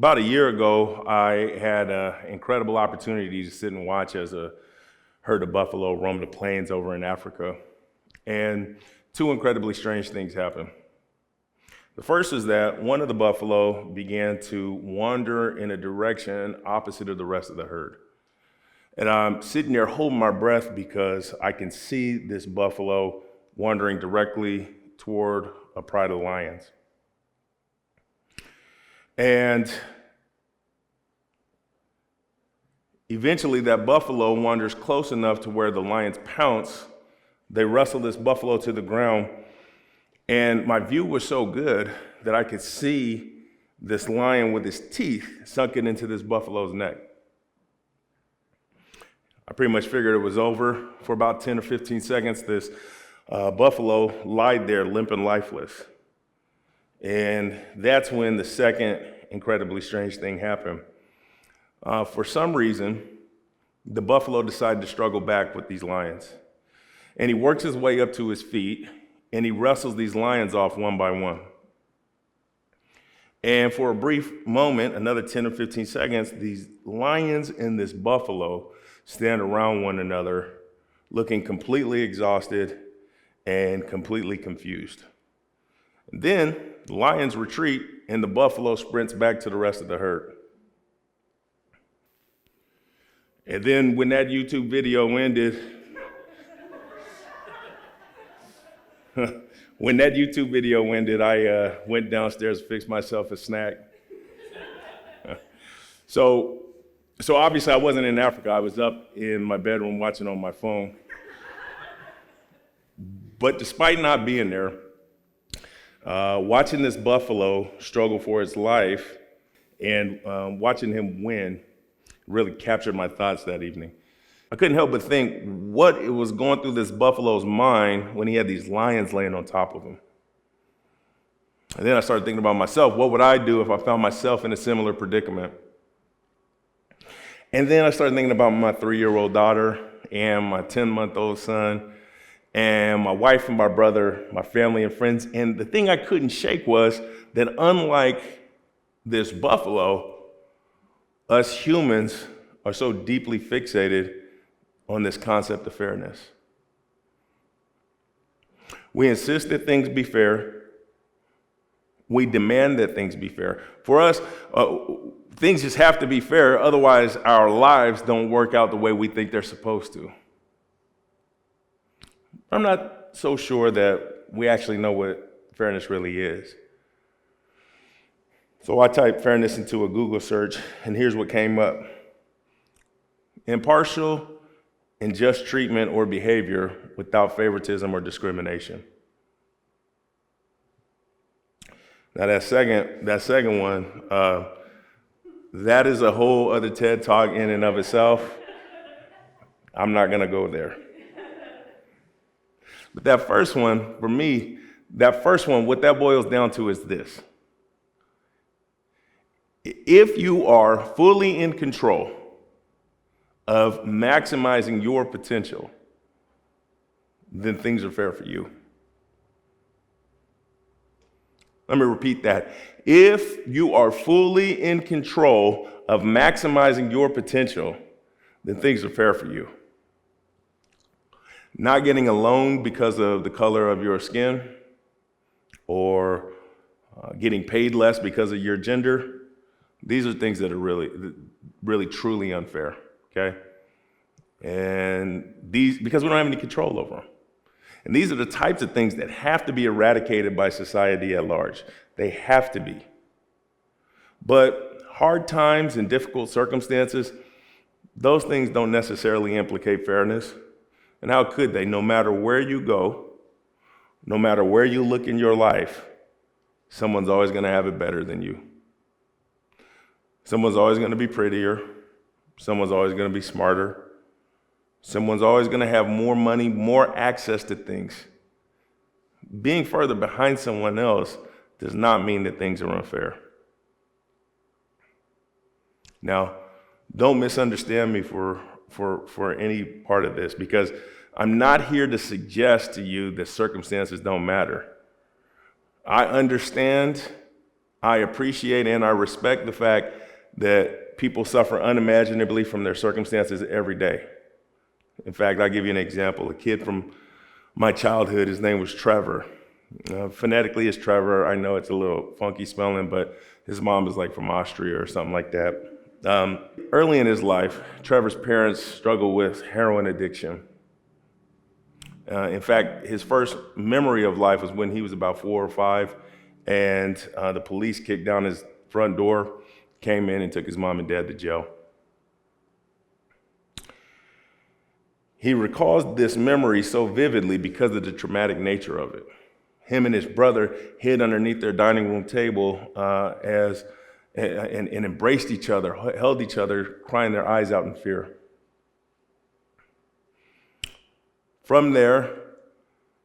About a year ago, I had an incredible opportunity to sit and watch as a herd of buffalo roam the plains over in Africa. And two incredibly strange things happened. The first is that one of the buffalo began to wander in a direction opposite of the rest of the herd. And I'm sitting there holding my breath because I can see this buffalo wandering directly toward a pride of lions. And eventually that buffalo wanders close enough to where the lions pounce. They wrestle this buffalo to the ground, and my view was so good that I could see this lion with his teeth sunken into this buffalo's neck. I pretty much figured it was over. For about 10 or 15 seconds, this buffalo lied there limp and lifeless. And that's when the second incredibly strange thing happened. For some reason, the buffalo decided to struggle back with these lions. And he works his way up to his feet, and he wrestles these lions off one by one. And for a brief moment, another 10 or 15 seconds, these lions and this buffalo stand around one another, looking completely exhausted and completely confused. And then the lions retreat, and the buffalo sprints back to the rest of the herd. And then when that YouTube video ended, I went downstairs to fix myself a snack. So obviously I wasn't in Africa. I was up in my bedroom watching on my phone. But despite not being there, watching this buffalo struggle for its life and watching him win really captured my thoughts that evening. I couldn't help but think what it was going through this buffalo's mind when he had these lions laying on top of him. And then I started thinking about myself. What would I do if I found myself in a similar predicament? And then I started thinking about my 3-year-old daughter and my 10-month-old son and my wife and my brother, my family and friends. And the thing I couldn't shake was that unlike this buffalo, us humans are so deeply fixated on this concept of fairness. We insist that things be fair. We demand that things be fair. For us, things just have to be fair, otherwise our lives don't work out the way we think they're supposed to. I'm not so sure that we actually know what fairness really is. So I typed fairness into a Google search, and here's what came up. Impartial and just treatment or behavior without favoritism or discrimination. Now that second one, that is a whole other TED Talk in and of itself. I'm not gonna go there. But that first one, for me, what that boils down to is this. If you are fully in control of maximizing your potential, then things are fair for you. Let me repeat that. If you are fully in control of maximizing your potential, then things are fair for you. Not getting a loan because of the color of your skin, or getting paid less because of your gender, these are things that are really, truly unfair, okay? And because we don't have any control over them. And these are the types of things that have to be eradicated by society at large. They have to be. But hard times and difficult circumstances, those things don't necessarily implicate fairness. And how could they? No matter where you go, no matter where you look in your life, someone's always going to have it better than you. Someone's always going to be prettier. Someone's always going to be smarter. Someone's always going to have more money, more access to things. Being further behind someone else does not mean that things are unfair. Now, don't misunderstand me for any part of this, because I'm not here to suggest to you that circumstances don't matter. I understand I appreciate and I respect the fact that people suffer unimaginably from their circumstances every day. In fact, I'll give you an example. A kid from my childhood, his name was Trevor. Phonetically, it's Trevor. I know it's a little funky spelling, but his mom is like from Austria or something like that. Early in his life, Trevor's parents struggled with heroin addiction. In fact, his first memory of life was when he was about 4 or 5, and the police kicked down his front door, came in and took his mom and dad to jail. He recalls this memory so vividly because of the traumatic nature of it. Him and his brother hid underneath their dining room table and embraced each other, held each other, crying their eyes out in fear. From there,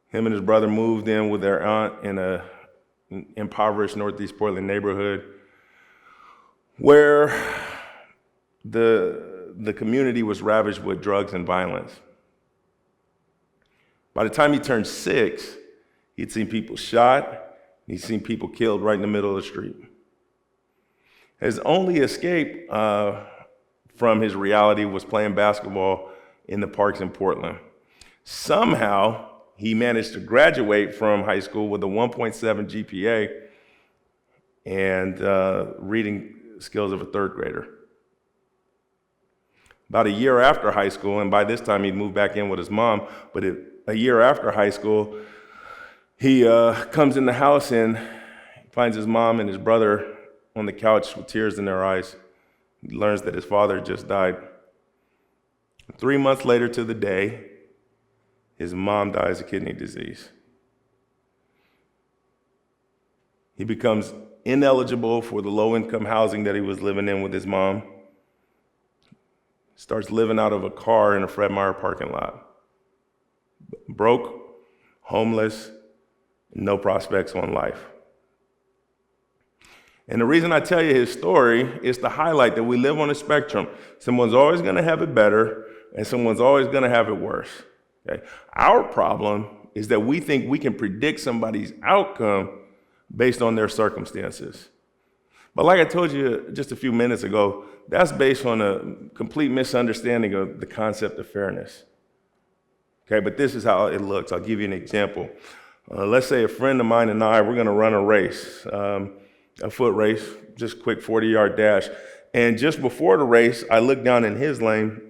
him and his brother moved in with their aunt in an impoverished Northeast Portland neighborhood where the community was ravaged with drugs and violence. By the time he turned 6, he'd seen people shot, he'd seen people killed right in the middle of the street. His only escape from his reality was playing basketball in the parks in Portland. Somehow, he managed to graduate from high school with a 1.7 GPA and reading skills of a 3rd grader. About a year after high school, and by this time he'd moved back in with his mom, but a year after high school, he comes in the house and finds his mom and his brother on the couch with tears in their eyes. He learns that his father just died. 3 months later to the day, his mom dies of kidney disease. He becomes ineligible for the low-income housing that he was living in with his mom. Starts living out of a car in a Fred Meyer parking lot. Broke, homeless, no prospects on life. And the reason I tell you his story is to highlight that we live on a spectrum. Someone's always going to have it better, and someone's always going to have it worse. Okay? Our problem is that we think we can predict somebody's outcome based on their circumstances. But like I told you just a few minutes ago, that's based on a complete misunderstanding of the concept of fairness. Okay, but this is how it looks. I'll give you an example. Let's say a friend of mine and I, we're going to run a race, a foot race, just quick 40-yard dash. And just before the race, I look down in his lane,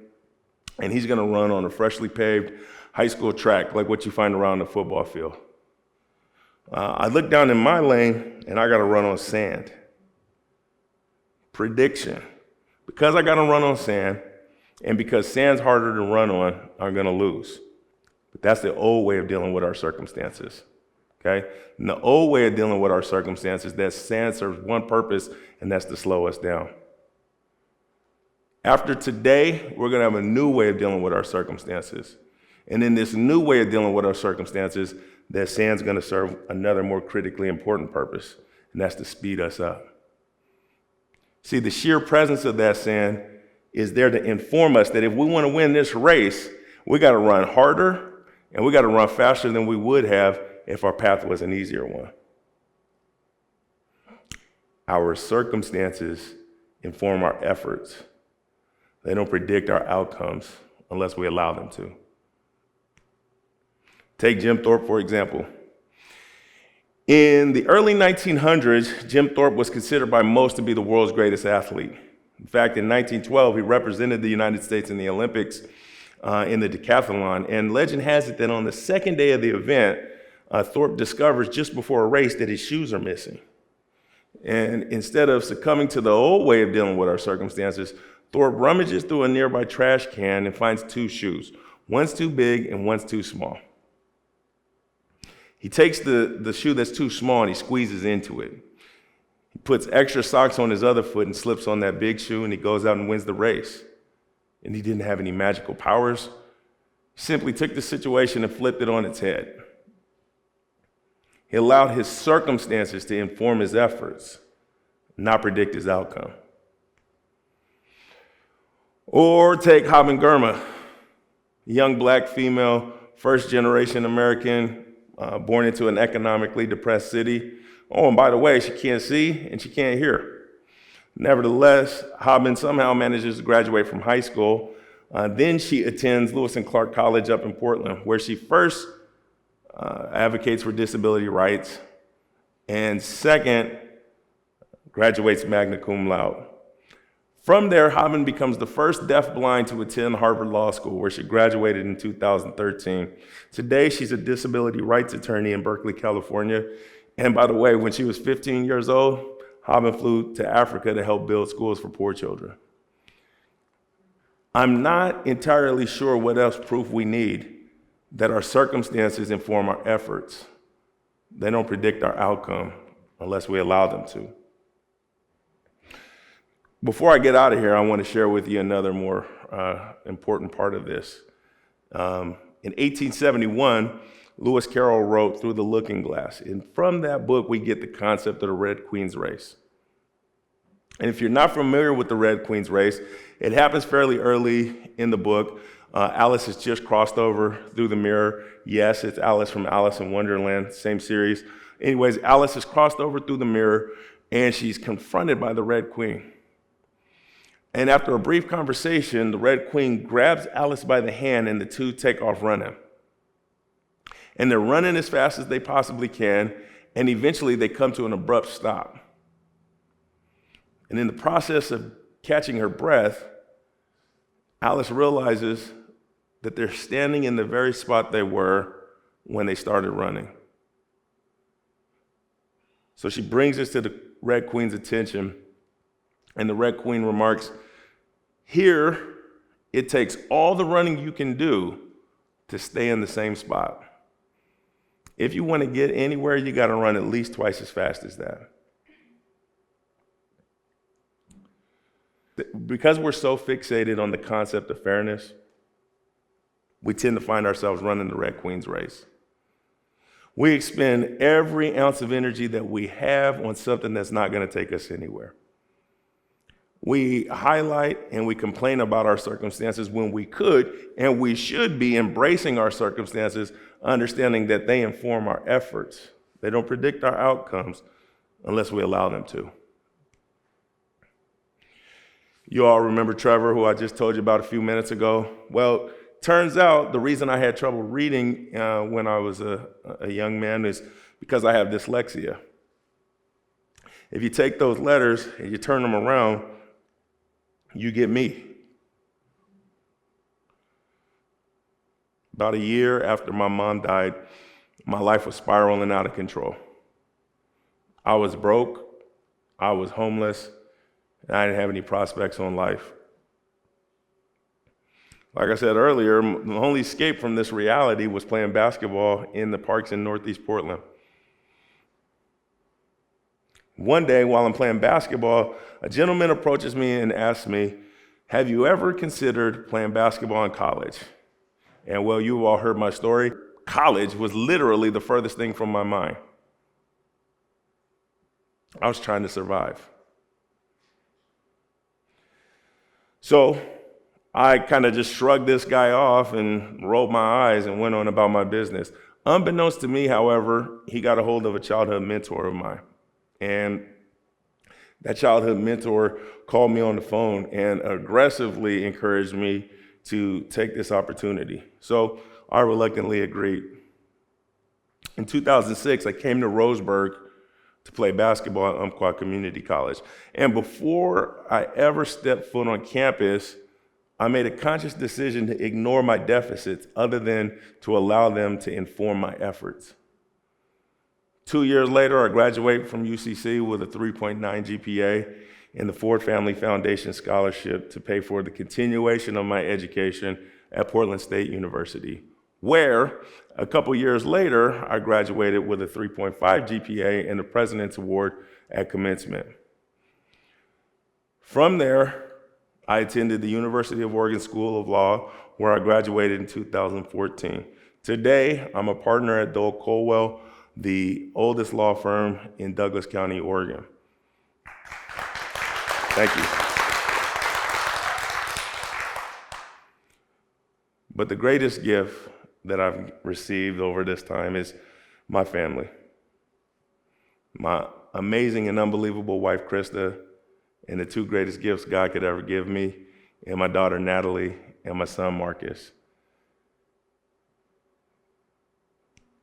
and he's going to run on a freshly paved high school track, like what you find around the football field. I look down in my lane, and I got to run on sand. Prediction. Because I got to run on sand, and because sand's harder to run on, I'm going to lose. But that's the old way of dealing with our circumstances. Okay? And the old way of dealing with our circumstances, that sand serves one purpose, and that's to slow us down. After today, we're going to have a new way of dealing with our circumstances. And in this new way of dealing with our circumstances, that sand's going to serve another more critically important purpose, and that's to speed us up. See, the sheer presence of that sand is there to inform us that if we want to win this race, we got to run harder and we got to run faster than we would have if our path was an easier one. Our circumstances inform our efforts. They don't predict our outcomes unless we allow them to. Take Jim Thorpe, for example. In the early 1900s, Jim Thorpe was considered by most to be the world's greatest athlete. In fact, in 1912, he represented the United States in the Olympics in the decathlon. And legend has it that on the second day of the event, Thorpe discovers just before a race that his shoes are missing. And instead of succumbing to the old way of dealing with our circumstances, Thorpe rummages through a nearby trash can and finds 2 shoes. One's too big and one's too small. He takes the shoe that's too small and he squeezes into it. He puts extra socks on his other foot and slips on that big shoe, and he goes out and wins the race. And he didn't have any magical powers. He simply took the situation and flipped it on its head. He allowed his circumstances to inform his efforts, not predict his outcome. Or take Haben Girma, a young black female, first-generation American, born into an economically depressed city Oh, and by the way, she can't see and she can't hear. Nevertheless, Hobbin somehow manages to graduate from high school. Then she attends Lewis and Clark College up in Portland, where she first advocates for disability rights, and second, graduates magna cum laude. From there, Hobbin becomes the first deafblind to attend Harvard Law School, where she graduated in 2013. Today, she's a disability rights attorney in Berkeley, California. And by the way, when she was 15 years old, Hobbin flew to Africa to help build schools for poor children. I'm not entirely sure what else proof we need that our circumstances inform our efforts. They don't predict our outcome unless we allow them to. Before I get out of here, I want to share with you another more important part of this. In 1871, Lewis Carroll wrote Through the Looking Glass. And from that book, we get the concept of the Red Queen's race. And if you're not familiar with the Red Queen's race, it happens fairly early in the book. Alice has just crossed over through the mirror. Yes, it's Alice from Alice in Wonderland, same series. Anyways, Alice has crossed over through the mirror, and she's confronted by the Red Queen. And after a brief conversation, the Red Queen grabs Alice by the hand, and the two take off running. And they're running as fast as they possibly can, and eventually they come to an abrupt stop. And in the process of catching her breath, Alice realizes that they're standing in the very spot they were when they started running. So she brings this to the Red Queen's attention, and the Red Queen remarks, "Here, it takes all the running you can do to stay in the same spot. If you want to get anywhere, you got to run at least twice as fast as that." Because we're so fixated on the concept of fairness, we tend to find ourselves running the Red Queen's race. We expend every ounce of energy that we have on something that's not going to take us anywhere. We highlight and we complain about our circumstances when we could and we should be embracing our circumstances, understanding that they inform our efforts. They don't predict our outcomes unless we allow them to. You all remember Trevor, who I just told you about a few minutes ago? Well, turns out the reason I had trouble reading when I was a young man is because I have dyslexia. If you take those letters and you turn them around, you get me. About a year after my mom died, my life was spiraling out of control. I was broke, I was homeless, and I didn't have any prospects on life. Like I said earlier, the only escape from this reality was playing basketball in the parks in Northeast Portland. One day while I'm playing basketball, a gentleman approaches me and asks me, "Have you ever considered playing basketball in college?" And well, you've all heard my story. College was literally the furthest thing from my mind. I was trying to survive. So I kind of just shrugged this guy off and rolled my eyes and went on about my business. Unbeknownst to me, however, he got a hold of a childhood mentor of mine. And that childhood mentor called me on the phone and aggressively encouraged me to take this opportunity. So I reluctantly agreed. In 2006, I came to Roseburg to play basketball at Umpqua Community College. And before I ever stepped foot on campus, I made a conscious decision to ignore my deficits other than to allow them to inform my efforts. 2 years later, I graduated from UCC with a 3.9 GPA and the Ford Family Foundation Scholarship to pay for the continuation of my education at Portland State University, where a couple years later, I graduated with a 3.5 GPA and the President's Award at commencement. From there, I attended the University of Oregon School of Law, where I graduated in 2014. Today, I'm a partner at Dole Colwell, the oldest law firm in Douglas County, Oregon. Thank you. But the greatest gift that I've received over this time is my family. my amazing and unbelievable wife, Krista, and the two greatest gifts God could ever give me, and my daughter, Natalie, and my son, Marcus.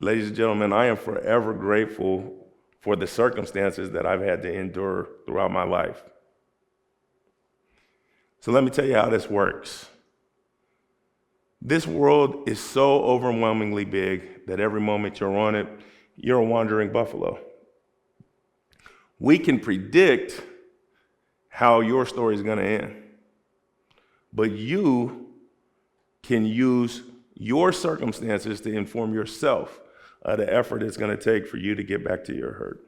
Ladies and gentlemen, I am forever grateful for the circumstances that I've had to endure throughout my life. So let me tell you how this works. This world is so overwhelmingly big that every moment you're on it, you're a wandering buffalo. We can predict how your story is going to end, but you can use your circumstances to inform yourself of the effort it's going to take for you to get back to your herd.